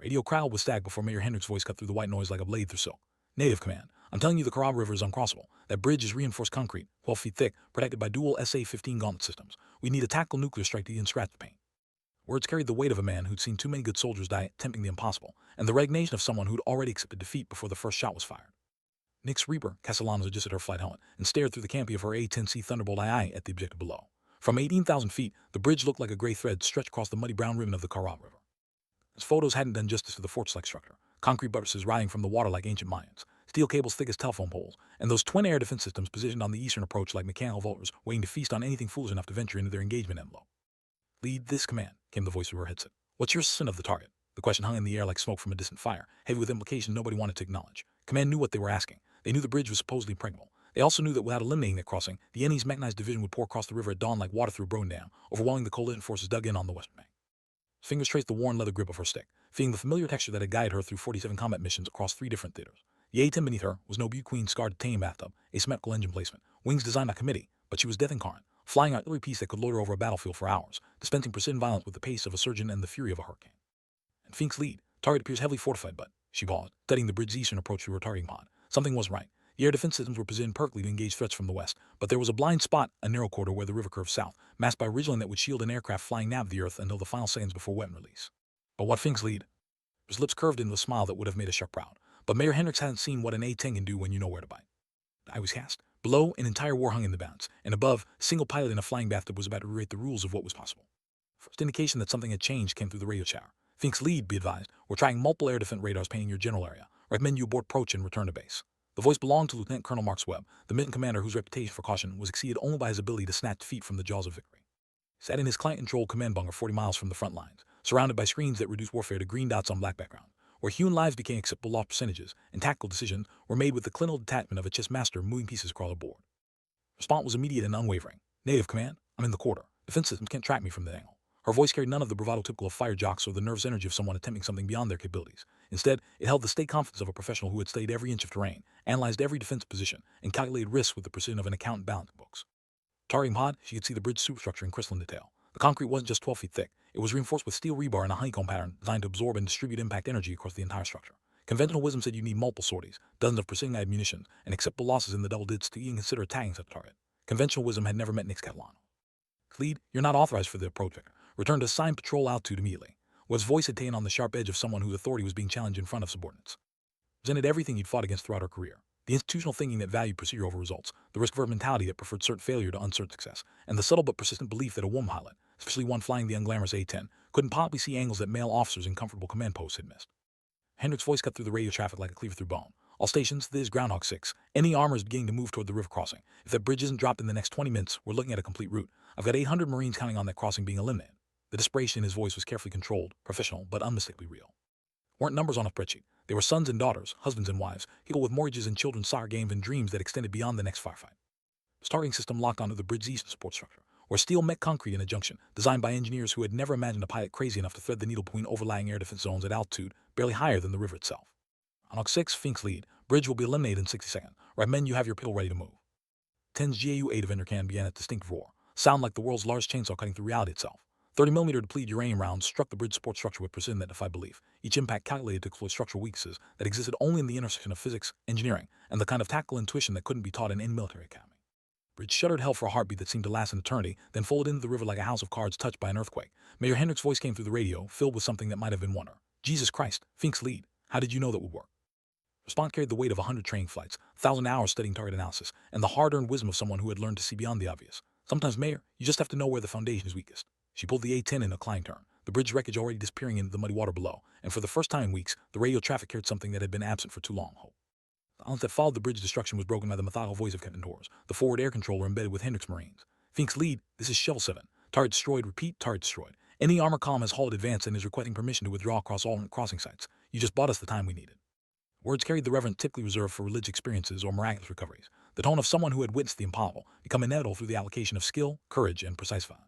Radio crowd was stagged before Mayor Hendrick's voice cut through the white noise like a blade through silk. Native command. I'm telling you the Karab River is uncrossable. That bridge is reinforced concrete, 12 feet thick, protected by dual SA-15 gauntlet systems. We need a tactical nuclear strike to even scratch the paint. Words carried the weight of a man who'd seen too many good soldiers die attempting the impossible, and the resignation of someone who'd already accepted defeat before the first shot was fired. Nix Reaper, Castellanos adjusted her flight helmet and stared through the canopy of her A-10C Thunderbolt II at the objective below. From 18,000 feet, the bridge looked like a gray thread stretched across the muddy brown ribbon of the Karab River. His photos hadn't done justice to the fortress-like structure. Concrete buttresses riding from the water like ancient Mayans, steel cables thick as telephone poles, and those twin air defense systems positioned on the eastern approach like mechanical vultures waiting to feast on anything foolish enough to venture into their engagement envelope. Lead this command, came the voice through her headset. What's your assessment of the target? The question hung in the air like smoke from a distant fire, heavy with implications nobody wanted to acknowledge. Command knew what they were asking. They knew the bridge was supposedly impregnable. They also knew that without eliminating that crossing, the enemy's mechanized division would pour across the river at dawn like water through a broken dam, overwhelming the coalition forces dug in on the western bank. His fingers traced the worn leather grip of her stick, feeling the familiar texture that had guided her through 47 combat missions across 3 different theaters. The A-10 beneath her was no Butte Queen scarred titanium bathtub, asymmetrical engine placement, wings designed by committee, but she was death incarnate, flying an artillery piece that could loiter over a battlefield for hours, dispensing precision violence with the pace of a surgeon and the fury of a hurricane. And Fink's lead, target appears heavily fortified, but she paused, studying the bridge's eastern approach through her targeting pod. Something wasn't right. The air defense systems were positioned perfectly to engage threats from the west, but there was a blind spot, a narrow corridor where the river curved south, masked by a ridgeline that would shield an aircraft flying nav the earth until the final seconds before weapon release. But what Fink's lead? His lips curved into a smile that would have made a shark proud. But Mayor Hendricks hadn't seen what an A-10 can do when you know where to bite. I was cast. Below, an entire war hung in the balance, and above, a single pilot in a flying bathtub was about to rewrite the rules of what was possible. First indication that something had changed came through the radio chatter. Fink's lead, be advised, we're trying multiple air defense radars painting your general area. Recommend you abort approach and return to base. The voice belonged to Lieutenant Colonel Marks Webb, the mission commander whose reputation for caution was exceeded only by his ability to snatch defeat from the jaws of victory. He sat in his client-controlled command bunker 40 miles from the front lines, surrounded by screens that reduced warfare to green dots on black background, where human lives became acceptable loss percentages and tactical decisions were made with the clinical detachment of a chess master moving pieces across a board. Response was immediate and unwavering. Native command, I'm in the quarter. Defense systems can't track me from that angle. Her voice carried none of the bravado typical of fire jocks or the nervous energy of someone attempting something beyond their capabilities. Instead, it held the state confidence of a professional who had studied every inch of terrain, analyzed every defense position, and calculated risks with the precision of an accountant balancing books. Targeting pod, she could see the bridge superstructure in crystalline detail. The concrete wasn't just 12 feet thick. It was reinforced with steel rebar in a honeycomb pattern designed to absorb and distribute impact energy across the entire structure. Conventional wisdom said you need multiple sorties, dozens of precision-guided munitions, and acceptable losses in the double digits to even consider attacking such a target. Conventional wisdom had never met Nix Catalano. Lead, you're not authorized for the approach vector. Return to assigned patrol altitude immediately. What his voice had taken on the sharp edge of someone whose authority was being challenged in front of subordinates. Presented everything he'd fought against throughout her career. The institutional thinking that valued procedure over results, the risk-averse mentality that preferred certain failure to uncertain success, and the subtle but persistent belief that a woman pilot, especially one flying the unglamorous A-10, couldn't possibly see angles that male officers in comfortable command posts had missed. Hendrick's voice cut through the radio traffic like a cleaver through bone. All stations, this is Groundhog 6. Any armor is beginning to move toward the river crossing. If that bridge isn't dropped in the next 20 minutes, we're looking at a complete route. I've got 800 Marines counting on that crossing being eliminated. The desperation in his voice was carefully controlled, professional, but unmistakably real. Weren't numbers on a spreadsheet. They were sons and daughters, husbands and wives, people with mortgages and children's soccer games and dreams that extended beyond the next firefight. The targeting system locked onto the bridge's eastern support structure, where steel met concrete in a junction, designed by engineers who had never imagined a pilot crazy enough to thread the needle between overlying air defense zones at altitude barely higher than the river itself. On Ox 6, Fink's lead, bridge will be eliminated in 60 seconds. Recommend you have your pistol ready to move. 10's GAU-8 Avenger can began a distinct roar, sound like the world's largest chainsaw cutting through reality itself. 30mm depleted uranium rounds struck the bridge support structure with precision that defied belief, each impact calculated to exploit structural weaknesses that existed only in the intersection of physics, engineering, and the kind of tactical intuition that couldn't be taught in any military academy. Bridge shuddered hell for a heartbeat that seemed to last an eternity, then folded into the river like a house of cards touched by an earthquake. Mayor Hendrick's voice came through the radio, filled with something that might have been wonder. Jesus Christ, Fink's lead. How did you know that would work? Response carried the weight of 100 training flights, 1,000 hours studying target analysis, and the hard-earned wisdom of someone who had learned to see beyond the obvious. Sometimes, Mayor, you just have to know where the foundation is weakest. She pulled the A-10 in a climb turn, the bridge wreckage already disappearing into the muddy water below, and for the first time in weeks, the radio traffic carried something that had been absent for too long, hope. The silence that followed the bridge destruction was broken by the methodical voice of Captain Torres, the forward air controller embedded with Hendrick's Marines. Fink's lead, this is Shell 7. Target destroyed, repeat, target destroyed. Any armor column has halted advance and is requesting permission to withdraw across all crossing sites. You just bought us the time we needed. Words carried the reverent typically reserved for religious experiences or miraculous recoveries, the tone of someone who had witnessed the impossible, become inevitable through the application of skill, courage, and precise violence.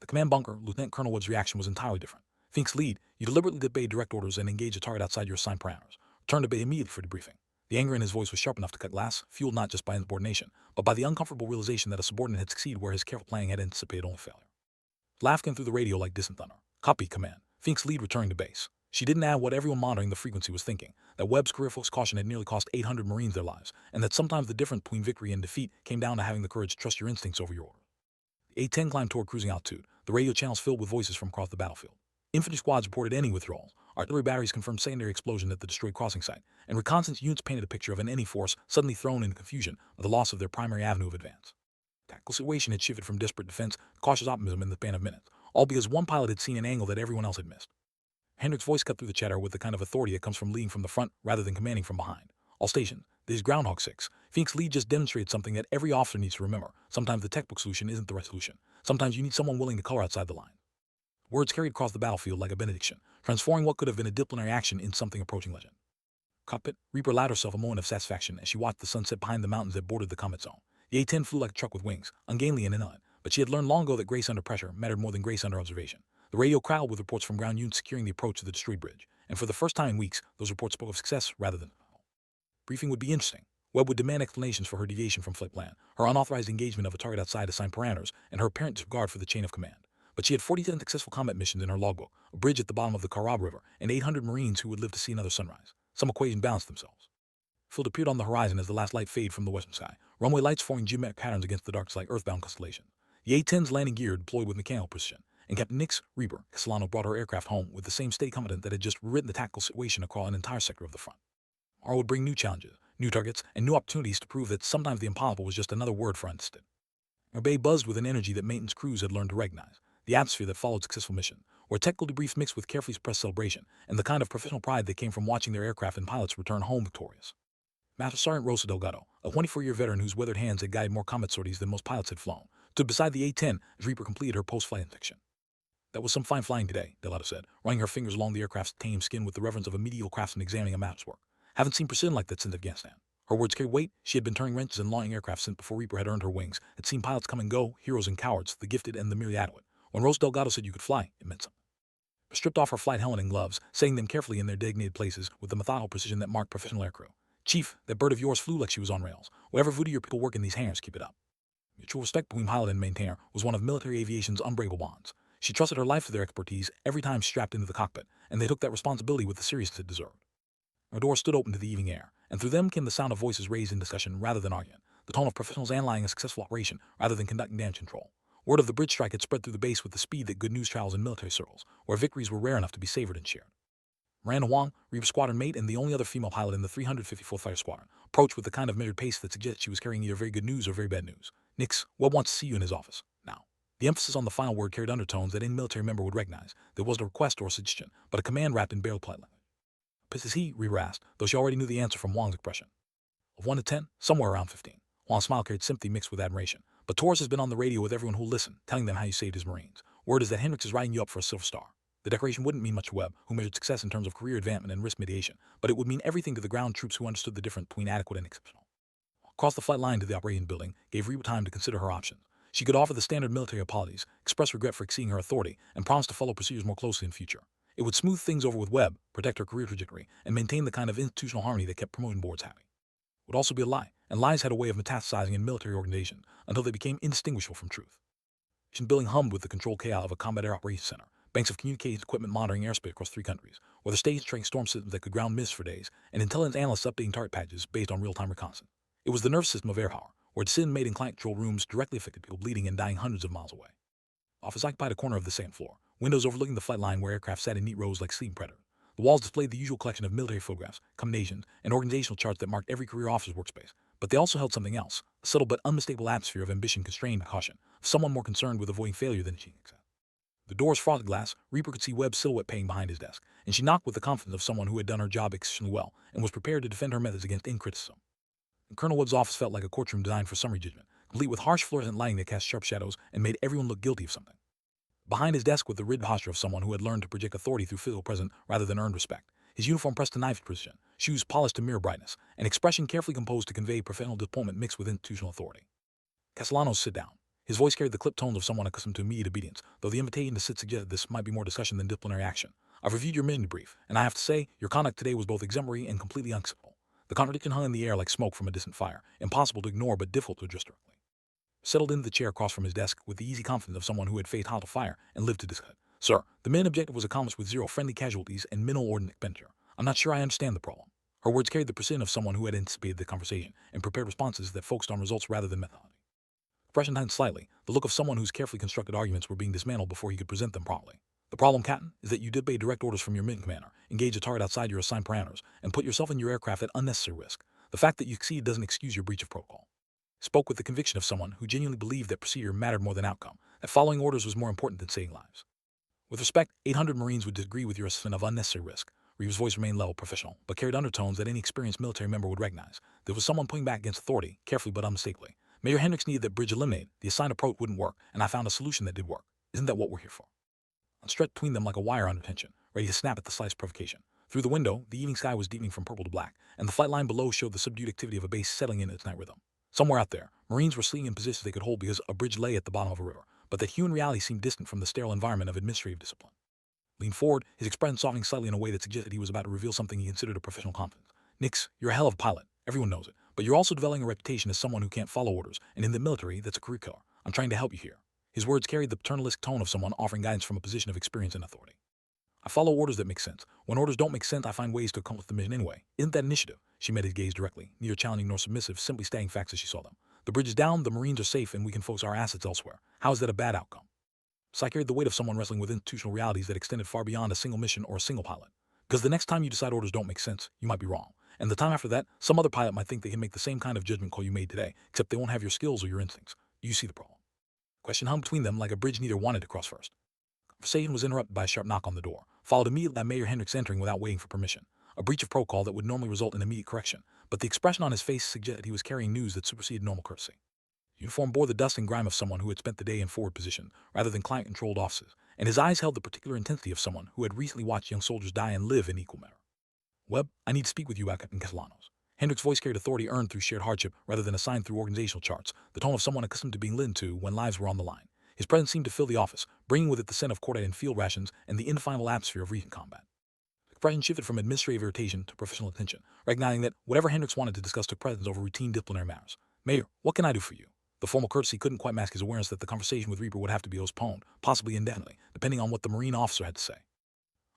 The command bunker, Lieutenant Colonel Wood's reaction was entirely different. Fink's lead, you deliberately disobeyed direct orders and engaged a target outside your assigned parameters. Return to bay immediately for debriefing. The anger in his voice was sharp enough to cut glass, fueled not just by insubordination, but by the uncomfortable realization that a subordinate had succeeded where his careful planning had anticipated only failure. Laugh came through the radio like distant thunder. Copy, command. Fink's lead returning to base. She didn't add what everyone monitoring the frequency was thinking, that Webb's career-focused caution had nearly cost 800 Marines their lives, and that sometimes the difference between victory and defeat came down to having the courage to trust your instincts over your orders. The A-10 climbed toward cruising altitude, the radio channels filled with voices from across the battlefield. Infantry squads reported enemy withdrawals, artillery batteries confirmed secondary explosion at the destroyed crossing site, and reconnaissance units painted a picture of an enemy force suddenly thrown into confusion by the loss of their primary avenue of advance. The tactical situation had shifted from desperate defense to cautious optimism in the span of minutes, all because one pilot had seen an angle that everyone else had missed. Hendrick's voice cut through the chatter with the kind of authority that comes from leading from the front rather than commanding from behind. All stations, this is Groundhog 6. Phoenix Lead just demonstrated something that every officer needs to remember. Sometimes the textbook solution isn't the right solution. Sometimes you need someone willing to color outside the line. Words carried across the battlefield like a benediction, transforming what could have been a disciplinary action into something approaching legend. Cockpit, Reaper allowed herself a moment of satisfaction as she watched the sunset behind the mountains that bordered the combat zone. The A-10 flew like a truck with wings, ungainly and inanimate, but she had learned long ago that grace under pressure mattered more than grace under observation. The radio crowded with reports from ground units securing the approach to the destroyed bridge, and for the first time in weeks, those reports spoke of success rather than failure. Briefing would be interesting. Webb would demand explanations for her deviation from flight plan, her unauthorized engagement of a target outside assigned parameters, and her apparent disregard for the chain of command. But she had 47 successful combat missions in her logbook, a bridge at the bottom of the Uncrossable River, and 800 Marines who would live to see another sunrise. Some equations balanced themselves. Field appeared on the horizon as the last light faded from the western sky, runway lights forming geometric patterns against the darkness like earthbound constellations. The A-10's landing gear deployed with mechanical precision, and Captain Nick's Reaper Castellano brought her aircraft home with the same steady confidence that had just rewritten the tactical situation across an entire sector of the front. Tomorrow would bring new challenges, new targets, and new opportunities to prove that sometimes the impossible was just another word for understood. Her bay buzzed with an energy that maintenance crews had learned to recognize, the atmosphere that followed successful mission, where technical debriefs mixed with carefully suppressed celebration, and the kind of professional pride that came from watching their aircraft and pilots return home victorious. Master Sergeant Rosa Delgado, a 24-year veteran whose weathered hands had guided more combat sorties than most pilots had flown, stood beside the A-10 as Reaper completed her post-flight inspection. That was some fine flying today, Delgado said, running her fingers along the aircraft's tame skin with the reverence of a medieval craftsman examining a map's work. Haven't seen precision like that since Afghanistan. Her words carried weight. She had been turning wrenches and launching aircraft since before Reaper had earned her wings, had seen pilots come and go, heroes and cowards, the gifted and the merely adequate. When Rosa Delgado said you could fly, it meant something. She stripped off her flight helmet and gloves, setting them carefully in their designated places with the methodical precision that marked professional aircrew. Chief, that bird of yours flew like she was on rails. Whatever voodoo your people work in these hangars, keep it up. Mutual respect between pilot and maintainer was one of military aviation's unbreakable bonds. She trusted her life to their expertise every time she strapped into the cockpit, and they took that responsibility with the seriousness it deserved. Her doors stood open to the evening air, and through them came the sound of voices raised in discussion rather than argument, the tone of professionals analyzing a successful operation rather than conducting damage control. Word of the bridge strike had spread through the base with the speed that good news travels in military circles, where victories were rare enough to be savored and shared. Miranda Huang, Reaper squadron mate and the only other female pilot in the 354th Fighter Squadron, approached with the kind of measured pace that suggested she was carrying either very good news or very bad news. Nix, Webb wants to see you in his office, now. The emphasis on the final word carried undertones that any military member would recognize. There wasn't a request or a suggestion, but a command wrapped in barely polite language. Pissed is he? Reaper asked, though she already knew the answer from Huang's expression. Of 1 to 10, somewhere around 15. Huang's smile carried sympathy mixed with admiration. But Torres has been on the radio with everyone who'll listen, telling them how you saved his Marines. Word is that Hendricks is writing you up for a Silver Star. The decoration wouldn't mean much to Webb, who measured success in terms of career advancement and risk mitigation, but it would mean everything to the ground troops who understood the difference between adequate and exceptional. Across the flight line to the operating building gave Reaper time to consider her options. She could offer the standard military apologies, express regret for exceeding her authority, and promise to follow procedures more closely in future. It would smooth things over with Webb, protect her career trajectory, and maintain the kind of institutional harmony that kept promotion boards happy. It would also be a lie, and lies had a way of metastasizing in military organizations until they became indistinguishable from truth. The building hummed with the controlled chaos of a combat air operations center, banks of communications equipment monitoring airspace across 3 countries, weather stage training storm systems that could ground mists for days, and intelligence analysts updating target patches based on real-time reconnaissance. It was the nervous system of air power, where decision made in client-controlled rooms directly affected people bleeding and dying hundreds of miles away. The office occupied a corner of the second floor, windows overlooking the flight line where aircraft sat in neat rows like sleeping predators. The walls displayed the usual collection of military photographs, combinations, and organizational charts that marked every career officer's workspace. But they also held something else, a subtle but unmistakable atmosphere of ambition constrained by caution, of someone more concerned with avoiding failure than achieving success. The door's frosted glass, Reaper could see Webb's silhouette paying behind his desk, and she knocked with the confidence of someone who had done her job exceptionally well and was prepared to defend her methods against criticism. Colonel Webb's office felt like a courtroom designed for summary judgment, complete with harsh fluorescent lighting that cast sharp shadows and made everyone look guilty of something. Behind his desk was the rigid posture of someone who had learned to project authority through physical presence rather than earned respect. His uniform pressed to knife precision, shoes polished to mirror brightness, an expression carefully composed to convey professional disappointment mixed with institutional authority. Castellano sit down. His voice carried the clipped tones of someone accustomed to immediate obedience, though the invitation to sit suggested this might be more discussion than disciplinary action. I've reviewed your mission brief, and I have to say, your conduct today was both exemplary and completely unacceptable. The contradiction hung in the air like smoke from a distant fire, impossible to ignore but difficult to address directly. Settled into the chair across from his desk with the easy confidence of someone who had faced hostile fire and lived to discuss it, Sir, the main objective was accomplished with zero friendly casualties and minimal ordnance expenditure. I'm not sure I understand the problem. Her words carried the precision of someone who had anticipated the conversation and prepared responses that focused on results rather than methodology. Expression tightened slightly, the look of someone whose carefully constructed arguments were being dismantled before he could present them properly. The problem, Captain, is that you did obey direct orders from your mission commander, engage a target outside your assigned parameters, and put yourself and your aircraft at unnecessary risk. The fact that you succeeded doesn't excuse your breach of protocol. Spoke with the conviction of someone who genuinely believed that procedure mattered more than outcome, that following orders was more important than saving lives. With respect, 800 Marines would disagree with your assessment of unnecessary risk. Reeves' voice remained level, professional, but carried undertones that any experienced military member would recognize. There was someone pulling back against authority, carefully but unmistakably. Major Hendricks needed that bridge eliminated. The assigned approach wouldn't work, and I found a solution that did work. Isn't that what we're here for? I stretched between them like a wire under tension, ready to snap at the slightest provocation. Through the window, the evening sky was deepening from purple to black, and the flight line below showed the subdued activity of a base settling in its night rhythm. Somewhere out there, Marines were sleeping in positions they could hold because a bridge lay at the bottom of a river, but that human reality seemed distant from the sterile environment of administrative discipline. Leaned forward, his expression softening slightly in a way that suggested he was about to reveal something he considered a professional confidence. Nix, you're a hell of a pilot. Everyone knows it. But you're also developing a reputation as someone who can't follow orders, and in the military, that's a career killer. I'm trying to help you here. His words carried the paternalistic tone of someone offering guidance from a position of experience and authority. I follow orders that make sense. When orders don't make sense, I find ways to accomplish the mission anyway. Isn't that initiative? She met his gaze directly, neither challenging nor submissive, simply stating facts as she saw them. The bridge is down, the Marines are safe, and we can focus our assets elsewhere. How is that a bad outcome? So I carried the weight of someone wrestling with institutional realities that extended far beyond a single mission or a single pilot. Because the next time you decide orders don't make sense, you might be wrong. And the time after that, some other pilot might think they can make the same kind of judgment call you made today, except they won't have your skills or your instincts. Do you see the problem? Question hung between them like a bridge neither wanted to cross first. Conversation was interrupted by a sharp knock on the door, followed immediately by Mayor Hendricks entering without waiting for permission. A breach of protocol that would normally result in immediate correction, but the expression on his face suggested he was carrying news that superseded normal courtesy. The uniform bore the dust and grime of someone who had spent the day in forward position, rather than client-controlled offices, and his eyes held the particular intensity of someone who had recently watched young soldiers die and live in equal measure. Webb, I need to speak with you about Captain Castellanos. Hendricks' voice carried authority earned through shared hardship rather than assigned through organizational charts, the tone of someone accustomed to being listened to when lives were on the line. His presence seemed to fill the office, bringing with it the scent of cordite and field rations and the indefinable atmosphere of recent combat. The expression shifted from administrative irritation to professional attention, recognizing that whatever Hendricks wanted to discuss took precedence over routine disciplinary matters. Mayor, what can I do for you? The formal courtesy couldn't quite mask his awareness that the conversation with Reaper would have to be postponed, possibly indefinitely, depending on what the Marine officer had to say.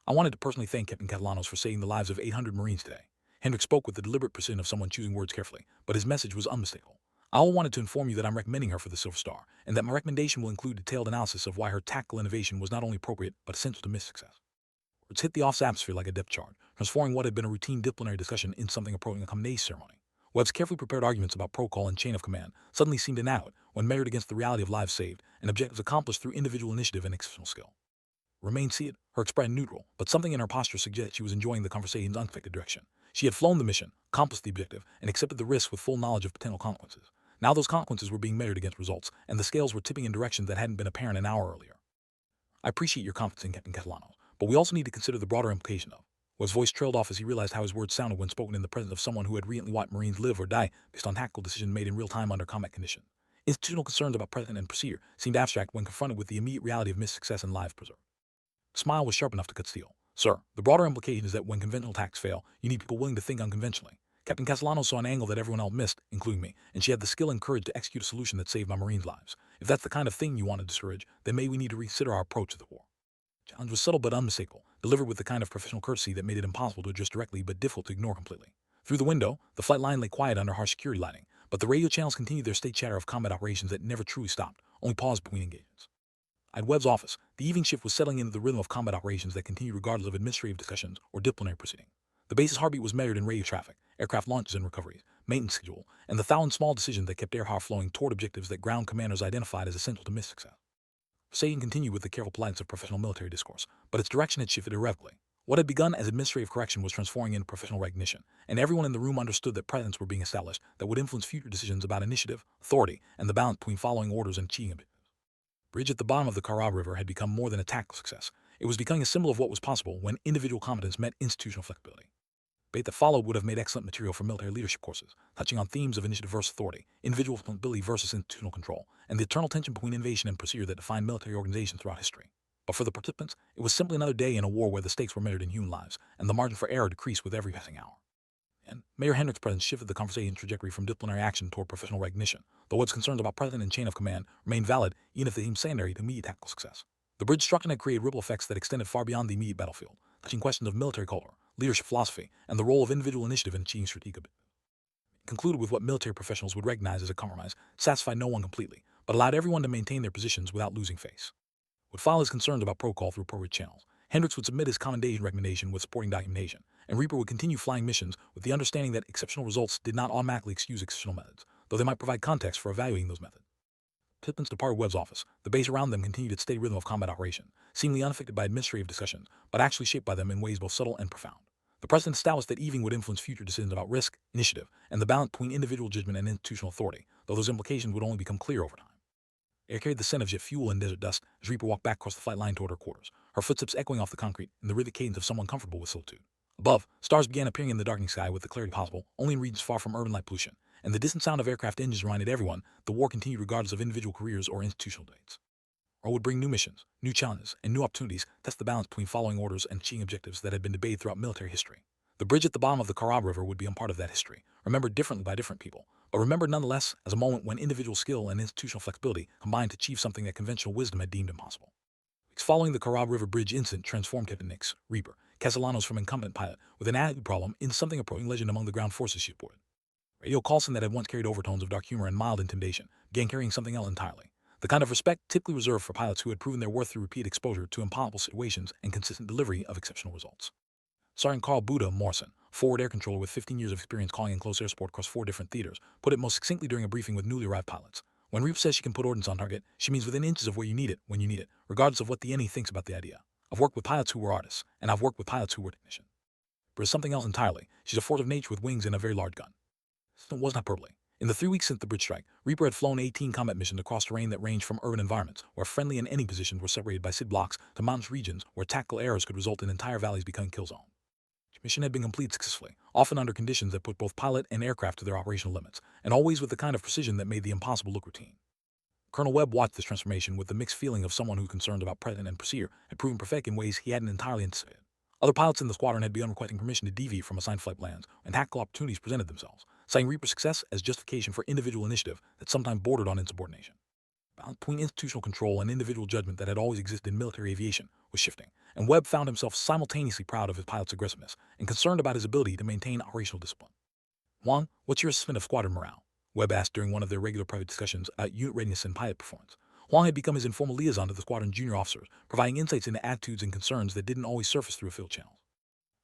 I wanted to personally thank Captain Castellanos for saving the lives of 800 Marines today. Hendricks spoke with the deliberate precision of someone choosing words carefully, but his message was unmistakable. I all wanted to inform you that I'm recommending her for the Silver Star, and that my recommendation will include detailed analysis of why her tactical innovation was not only appropriate, but essential to mission success. Words hit the office atmosphere like a depth charge, transforming what had been a routine disciplinary discussion into something approaching a commendation ceremony. Webb's carefully prepared arguments about protocol and chain of command suddenly seemed inadequate when measured against the reality of lives saved and objectives accomplished through individual initiative and exceptional skill. Remained seated, her expression neutral, but something in her posture suggested she was enjoying the conversation's unexpected direction. She had flown the mission, accomplished the objective, and accepted the risk with full knowledge of potential consequences. Now those consequences were being measured against results, and the scales were tipping in directions that hadn't been apparent an hour earlier. I appreciate your confidence in Captain Castellanos, but we also need to consider the broader implication of. His voice trailed off as he realized how his words sounded when spoken in the presence of someone who had recently watched Marines live or die based on tactical decisions made in real time under combat conditions. Institutional concerns about precedent and procedure seemed abstract when confronted with the immediate reality of missed success and lives preserved. The smile was sharp enough to cut steel. Sir, the broader implication is that when conventional tactics fail, you need people willing to think unconventionally. Captain Castellanos saw an angle that everyone else missed, including me, and she had the skill and courage to execute a solution that saved my Marines' lives. If that's the kind of thing you want to discourage, then maybe we need to reconsider our approach to the war. The challenge was subtle but unmistakable, delivered with the kind of professional courtesy that made it impossible to address directly but difficult to ignore completely. Through the window, the flight line lay quiet under harsh security lighting, but the radio channels continued their state chatter of combat operations that never truly stopped, only paused between engagements. At Webb's office, the evening shift was settling into the rhythm of combat operations that continued regardless of administrative discussions or disciplinary proceeding. The base's heartbeat was measured in radio traffic, aircraft launches and recoveries, maintenance schedule, and the thousand small decisions that kept air power flowing toward objectives that ground commanders identified as essential to mission success. Conversation continued with the careful politeness of professional military discourse, but its direction had shifted irrevocably. What had begun as administrative correction was transforming into professional recognition, and everyone in the room understood that precedents were being established that would influence future decisions about initiative, authority, and the balance between following orders and achieving objectives. Bridge at the bottom of the Uncrossable River had become more than a tactical success. It was becoming a symbol of what was possible when individual competence met institutional flexibility. Debate that followed would have made excellent material for military leadership courses, touching on themes of initiative versus authority, individual responsibility versus institutional control, and the eternal tension between innovation and procedure that defined military organizations throughout history. But for the participants, it was simply another day in a war where the stakes were measured in human lives, and the margin for error decreased with every passing hour. And Mayor Hendricks' presence shifted the conversation trajectory from disciplinary action toward professional recognition, though Wood's concerns about precedent and chain of command remained valid even if they seemed secondary to immediate tactical success. The bridge structure had created ripple effects that extended far beyond the immediate battlefield, touching questions of military culture, leadership philosophy, and the role of individual initiative in achieving strategic objectives. It concluded with what military professionals would recognize as a compromise, satisfied no one completely, but allowed everyone to maintain their positions without losing face. Would file his concerns about protocol through appropriate channels. Hendricks would submit his commendation recommendation with supporting documentation, and Reaper would continue flying missions with the understanding that exceptional results did not automatically excuse exceptional methods, though they might provide context for evaluating those methods. Pippins departed Webb's office. The base around them continued its steady rhythm of combat operation, seemingly unaffected by administrative discussions, but actually shaped by them in ways both subtle and profound. The precedent established that evening would influence future decisions about risk, initiative, and the balance between individual judgment and institutional authority, though those implications would only become clear over time. Air carried the scent of jet fuel and desert dust as Reaper walked back across the flight line toward her quarters, her footsteps echoing off the concrete in the rhythmic cadence of someone comfortable with solitude. Above, stars began appearing in the darkening sky with the clarity possible only in regions far from urban light pollution, and the distant sound of aircraft engines reminded everyone the war continued regardless of individual careers or institutional dates. Or would bring new missions, new challenges, and new opportunities, test the balance between following orders and achieving objectives that had been debated throughout military history. The bridge at the bottom of the Karab River would be a part of that history, remembered differently by different people, but remembered nonetheless as a moment when individual skill and institutional flexibility combined to achieve something that conventional wisdom had deemed impossible. Weeks following the Karab River Bridge incident transformed Captain Nix, Reaper, Castellanos from incompetent pilot with an attitude problem into something approaching legend among the ground forces she supported. Radio Carlson that had once carried overtones of dark humor and mild intimidation began carrying something else entirely. The kind of respect typically reserved for pilots who had proven their worth through repeated exposure to impossible situations and consistent delivery of exceptional results. Sergeant Carl Buddha Morrison, forward air controller with 15 years of experience calling in close air support across 4 different theaters, put it most succinctly during a briefing with newly arrived pilots. When Reaper says she can put ordnance on target, she means within inches of where you need it, when you need it, regardless of what the enemy thinks about the idea. I've worked with pilots who were artists, and I've worked with pilots who were technicians. But it's something else entirely. She's a force of nature with wings and a very large gun. It wasn't hyperbole. In the 3 weeks since the bridge strike, Reaper had flown A-10 combat missions across terrain that ranged from urban environments, where friendly and enemy positions were separated by city blocks, to mountainous regions where tactical errors could result in entire valleys becoming kill zones. The mission had been completed successfully, often under conditions that put both pilot and aircraft to their operational limits, and always with the kind of precision that made the impossible look routine. Colonel Webb watched this transformation with the mixed feeling of someone who, concerned about precedent and procedure, had proven prophetic in ways he hadn't entirely anticipated. Other pilots in the squadron had begun requesting permission to deviate from assigned flight plans, and tactical opportunities presented themselves, citing Reaper's success as justification for individual initiative that sometimes bordered on insubordination. The balance between institutional control and individual judgment that had always existed in military aviation was shifting, and Webb found himself simultaneously proud of his pilot's aggressiveness and concerned about his ability to maintain operational discipline. Juan, what's your assessment of squadron morale? Webb asked during one of their regular private discussions about unit readiness and pilot performance. Huang had become his informal liaison to the squadron junior officers, providing insights into attitudes and concerns that didn't always surface through field channels.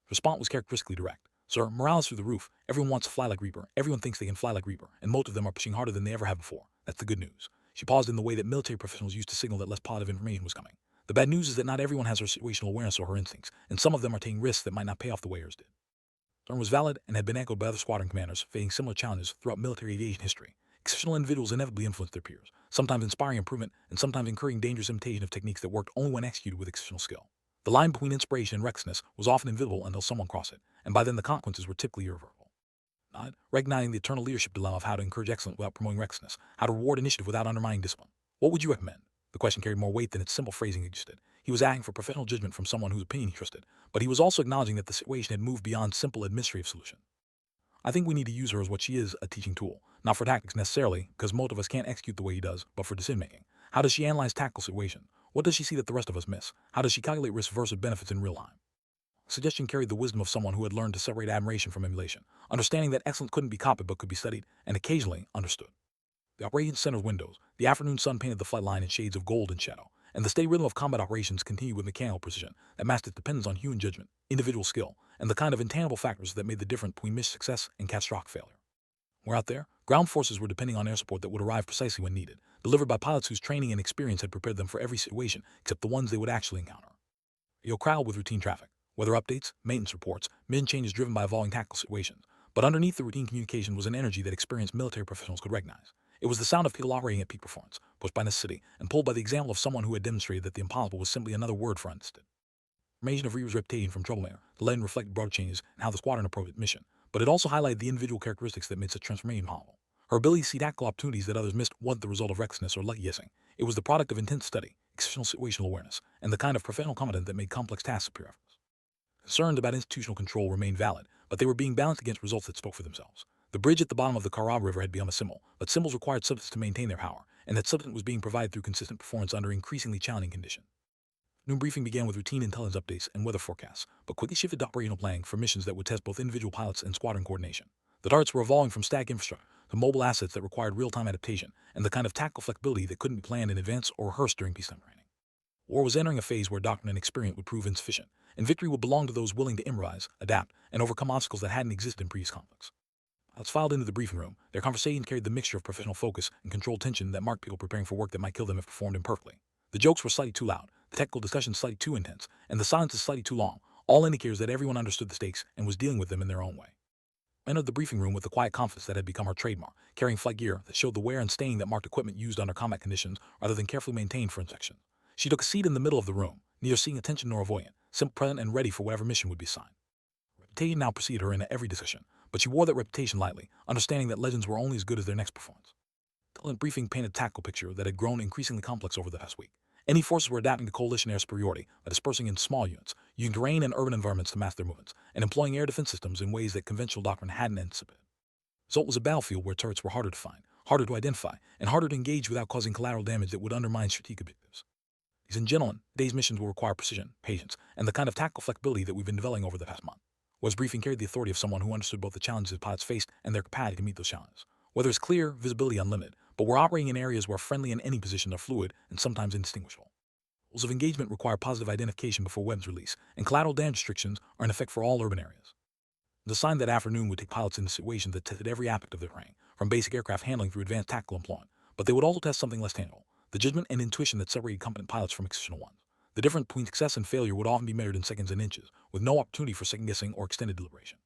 The response was characteristically direct. Sir, morale is through the roof. Everyone wants to fly like Reaper. Everyone thinks they can fly like Reaper, and most of them are pushing harder than they ever have before. That's the good news. She paused in the way that military professionals used to signal that less positive information was coming. The bad news is that not everyone has her situational awareness or her instincts, and some of them are taking risks that might not pay off the way hers did. The concern was valid and had been echoed by other squadron commanders facing similar challenges throughout military aviation history. Exceptional individuals inevitably influenced their peers, sometimes inspiring improvement and sometimes encouraging dangerous imitation of techniques that worked only when executed with exceptional skill. The line between inspiration and recklessness was often invisible until someone crossed it, and by then the consequences were typically irreversible. Not recognizing the eternal leadership dilemma of how to encourage excellence without promoting recklessness, how to reward initiative without undermining discipline. What would you recommend? The question carried more weight than its simple phrasing suggested. He was asking for professional judgment from someone whose opinion he trusted, but he was also acknowledging that the situation had moved beyond simple administrative solution. I think we need to use her as what she is, a teaching tool. Not for tactics necessarily, because most of us can't execute the way he does, but for decision-making. How does she analyze tactical situations? What does she see that the rest of us miss? How does she calculate risks versus benefits in real time? Suggestion carried the wisdom of someone who had learned to separate admiration from emulation, understanding that excellence couldn't be copied but could be studied, and occasionally understood. The operations center's windows, the afternoon sun painted the flight line in shades of gold and shadow, and the steady rhythm of combat operations continued with mechanical precision that masked its dependence on human judgment, individual skill, and the kind of intangible factors that made the difference between mission success and catastrophic failure. Where out there, ground forces were depending on air support that would arrive precisely when needed, delivered by pilots whose training and experience had prepared them for every situation except the ones they would actually encounter. You'll crowd with routine traffic, weather updates, maintenance reports, mission changes driven by evolving tactical situations, but underneath the routine communication was an energy that experienced military professionals could recognize. It was the sound of people operating at peak performance, pushed by necessity, and pulled by the example of someone who had demonstrated that the impossible was simply another word for understood. Information of Reaver's reputation from troublemaker, the legend reflected broader changes in how the squadron approached its mission, but it also highlighted the individual characteristics that made such transformation possible. Her ability to see tactical opportunities that others missed wasn't the result of recklessness or lucky guessing. It was the product of intense study, exceptional situational awareness, and the kind of professional competence that made complex tasks appear effortless. Concerns about institutional control remained valid, but they were being balanced against results that spoke for themselves. The bridge at the bottom of the Karab River had become a symbol, but symbols required substance to maintain their power, and that substance was being provided through consistent performance under increasingly challenging conditions. Noon briefing began with routine intelligence updates and weather forecasts, but quickly shifted to operational planning for missions that would test both individual pilots and squadron coordination. The targets were evolving from static infrastructure to mobile assets that required real-time adaptation and the kind of tactical flexibility that couldn't be planned in advance or rehearsed during peacetime training. War was entering a phase where doctrine and experience would prove insufficient, and victory would belong to those willing to improvise, adapt, and overcome obstacles that hadn't existed in previous conflicts. Pilots filed into the briefing room. Their conversation carried the mixture of professional focus and controlled tension that marked people preparing for work that might kill them if performed imperfectly. The jokes were slightly too loud, the technical discussions slightly too intense, and the silences slightly too long, all indicators that everyone understood the stakes and was dealing with them in their own way. I entered the briefing room with the quiet confidence that had become our trademark, carrying flight gear that showed the wear and staining that marked equipment used under combat conditions rather than carefully maintained for inspection. She took a seat in the middle of the room, neither seeking attention nor avoiding it, simply present and ready for whatever mission would be assigned. Reputation now preceded her into every discussion, but she wore that reputation lightly, understanding that legends were only as good as their next performance. Intelligent briefing painted a tactical picture that had grown increasingly complex over the past week. Enemy forces were adapting to coalition air superiority by dispersing in small units, using terrain and urban environments to mask their movements, and employing air defense systems in ways that conventional doctrine hadn't anticipated. The result was a battlefield where turrets were harder to find, harder to identify, and harder to engage without causing collateral damage that would undermine strategic objectives. Ladies and gentlemen, today's missions will require precision, patience, and the kind of tactical flexibility that we've been developing over the past month. Whereas briefing carried the authority of someone who understood both the challenges that pilots faced and their capacity to meet those challenges. Weather is clear, visibility unlimited, but we're operating in areas where friendly and enemy positions are fluid and sometimes indistinguishable. Rules of engagement require positive identification before weapons release, and collateral damage restrictions are in effect for all urban areas. The sign that afternoon would take pilots into situations that tested every aspect of their training, from basic aircraft handling through advanced tactical employment, but they would also test something less tangible, the judgment and intuition that separated competent pilots from exceptional ones. The difference between success and failure would often be measured in seconds and inches, with no opportunity for second-guessing or extended deliberation.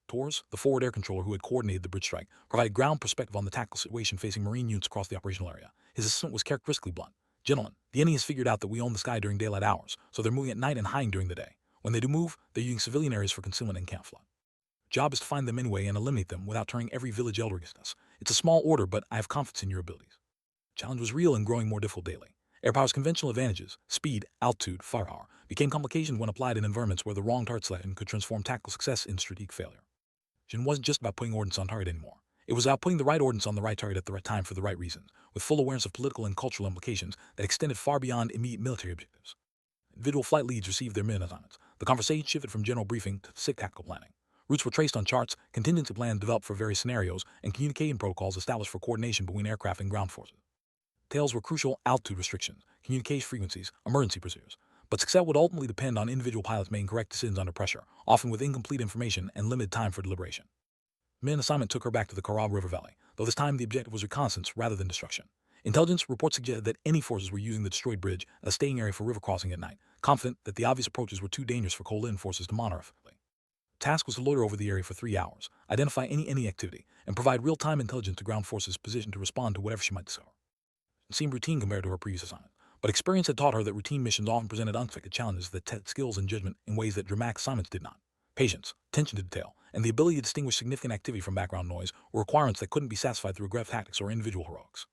Torres, the forward air controller who had coordinated the bridge strike, provided ground perspective on the tactical situation facing Marine units across the operational area. His assessment was characteristically blunt. Gentlemen, the enemy has figured out that we own the sky during daylight hours, so they're moving at night and hiding during the day. When they do move, they're using civilian areas for concealment and camouflage. Job is to find them anyway and eliminate them without turning every village elder against us. It's a small order, but I have confidence in your abilities. The challenge was real and growing more difficult daily. Air power's conventional advantages, speed, altitude, firepower, became complications when applied in environments where the wrong target selection could transform tactical success into strategic failure. Mission wasn't just about putting ordnance on target anymore. It was about putting the right ordnance on the right target at the right time for the right reasons, with full awareness of political and cultural implications that extended far beyond immediate military objectives. Individual flight leads received their mission assignments. The conversation shifted from general briefing to specific tactical planning. Routes were traced on charts, contingency plans developed for various scenarios, and communication protocols established for coordination between aircraft and ground forces. Details were crucial: altitude restrictions, communication frequencies, emergency procedures. But success would ultimately depend on individual pilots making correct decisions under pressure, often with incomplete information and limited time for deliberation. Mission assignment took her back to the Uncrossable River Valley, though this time the objective was reconnaissance rather than destruction. Intelligence reports suggested that enemy forces were using the destroyed bridge as a staging area for river crossing at night, confident that the obvious approaches were too dangerous for coalition forces to monitor effectively. The task was to loiter over the area for 3 hours, identify any activity, and provide real-time intelligence to ground forces positioned to respond to whatever she might discover. It seemed routine compared to her previous assignment, but experience had taught her that routine missions often presented unexpected challenges that tested skills and judgment in ways that dramatic assignments did not. Patience, attention to detail, and the ability to distinguish significant activity from background noise were requirements that couldn't be satisfied through aggressive tactics or individual heroics.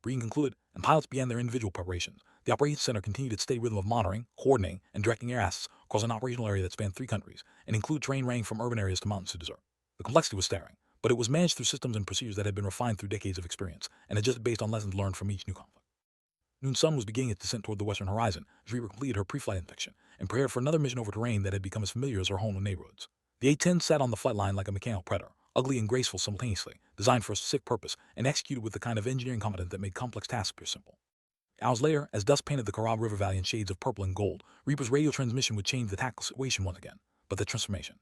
Briefing concluded, and pilots began their individual preparations. The operations center continued its steady rhythm of monitoring, coordinating, and directing air assets across an operational area that spanned 3 countries, and included terrain ranging from urban areas to mountains to desert. The complexity was staggering, but it was managed through systems and procedures that had been refined through decades of experience, and adjusted based on lessons learned from each new conflict. Noon sun was beginning its descent toward the western horizon as Reaper completed her pre-flight inspection and prepared for another mission over terrain that had become as familiar as her home neighborhoods. The A-10 sat on the flight line like a mechanical predator, ugly and graceful simultaneously, designed for a specific purpose and executed with the kind of engineering competence that made complex tasks appear simple. Hours later, as dust painted the Uncrossable River Valley in shades of purple and gold, Reaper's radio transmission would change the tactical situation once again. But the transformation,